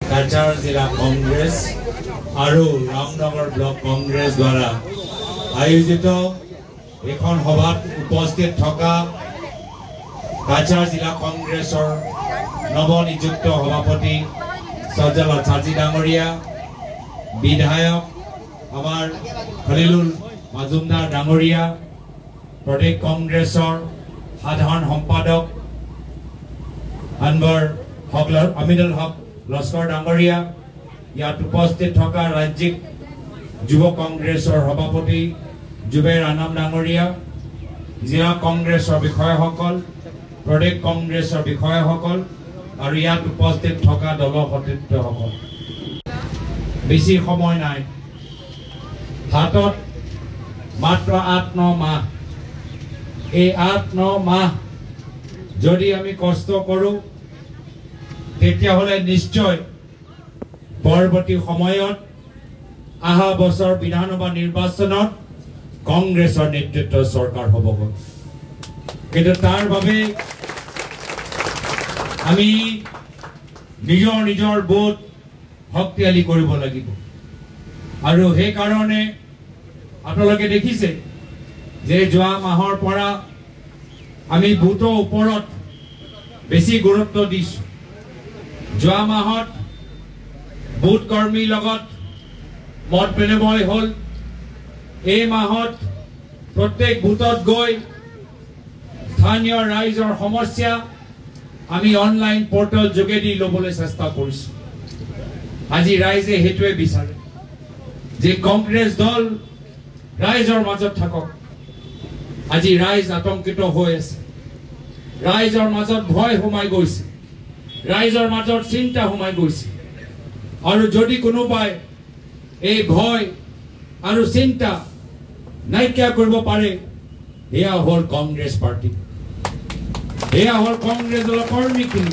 কাছাৰ জিলা কংগ্ৰেছ আৰু ৰামনগৰ ব্লক কংগ্ৰেছ দ্বাৰা আয়োজিত এখন সভাত উপস্থিত থকা কাছাৰ জিলা কংগ্ৰেছৰ নৱনিযুক্ত সভাপতি সজ্জল চাচি ডাঙৰীয়া, বিধায়ক আমাৰ খলিলুল মাজুমদাৰ ডাঙৰীয়া, প্ৰদেশ কংগ্ৰেছৰ সাধাৰণ সম্পাদক আনবৰ আমিনুল হক লস্কৰ ডাঙৰীয়া, ইয়াত উপস্থিত থকা ৰাজ্যিক যুৱ কংগ্ৰেছৰ সভাপতি জুবেৰ আনাম ডাঙৰীয়া, জিলা কংগ্ৰেছৰ বিষয়াসকল, প্ৰদেশ কংগ্ৰেছৰ বিষয়াসকল আৰু ইয়াত উপস্থিত থকা দলৰ সতীৰ্থসকল, বেছি সময় নাই, হাতত মাত্ৰ ৮-৯ মাহ। এই ৮-৯ মাহ যদি আমি কষ্ট কৰোঁ তেতিয়াহ'লে নিশ্চয় পৰৱৰ্তী সময়ত অহা বছৰ বিধানসভা নিৰ্বাচনত কংগ্ৰেছৰ নেতৃত্বৰ চৰকাৰ হ'বগৈ। কিন্তু তাৰ বাবে আমি নিজৰ বুথ শক্তিশালী কৰিব লাগিব আৰু সেইকাৰণে আপোনালোকে দেখিছে যে যোৱা মাহৰ পৰা আমি বুথৰ ওপৰত বেছি গুৰুত্ব দিছোঁ। যোৱা মাহত বুথ কৰ্মীৰ লগত মত বিনিময় হ'ল। এই মাহত প্ৰত্যেক বুথত গৈ স্থানীয় ৰাইজৰ সমস্যা আমি অনলাইন পৰ্টেল যোগেদি ল'বলৈ চেষ্টা কৰিছোঁ। আজি ৰাইজে সেইটোৱে বিচাৰে যে কংগ্ৰেছ দল ৰাইজৰ মাজত থাকক। আজি ৰাইজ আতংকিত হৈ আছে, ৰাইজৰ মাজত ভয় সোমাই গৈছে, ৰাইজৰ মাজত চিন্তা সোমাই গৈছে আৰু যদি কোনোবাই এই ভয় আৰু চিন্তা নাইকিয়া কৰিব পাৰে, এয়া হ'ল কংগ্ৰেছ পাৰ্টি, এয়া হ'ল কংগ্ৰেছ দলৰ কৰ্মীখিনি।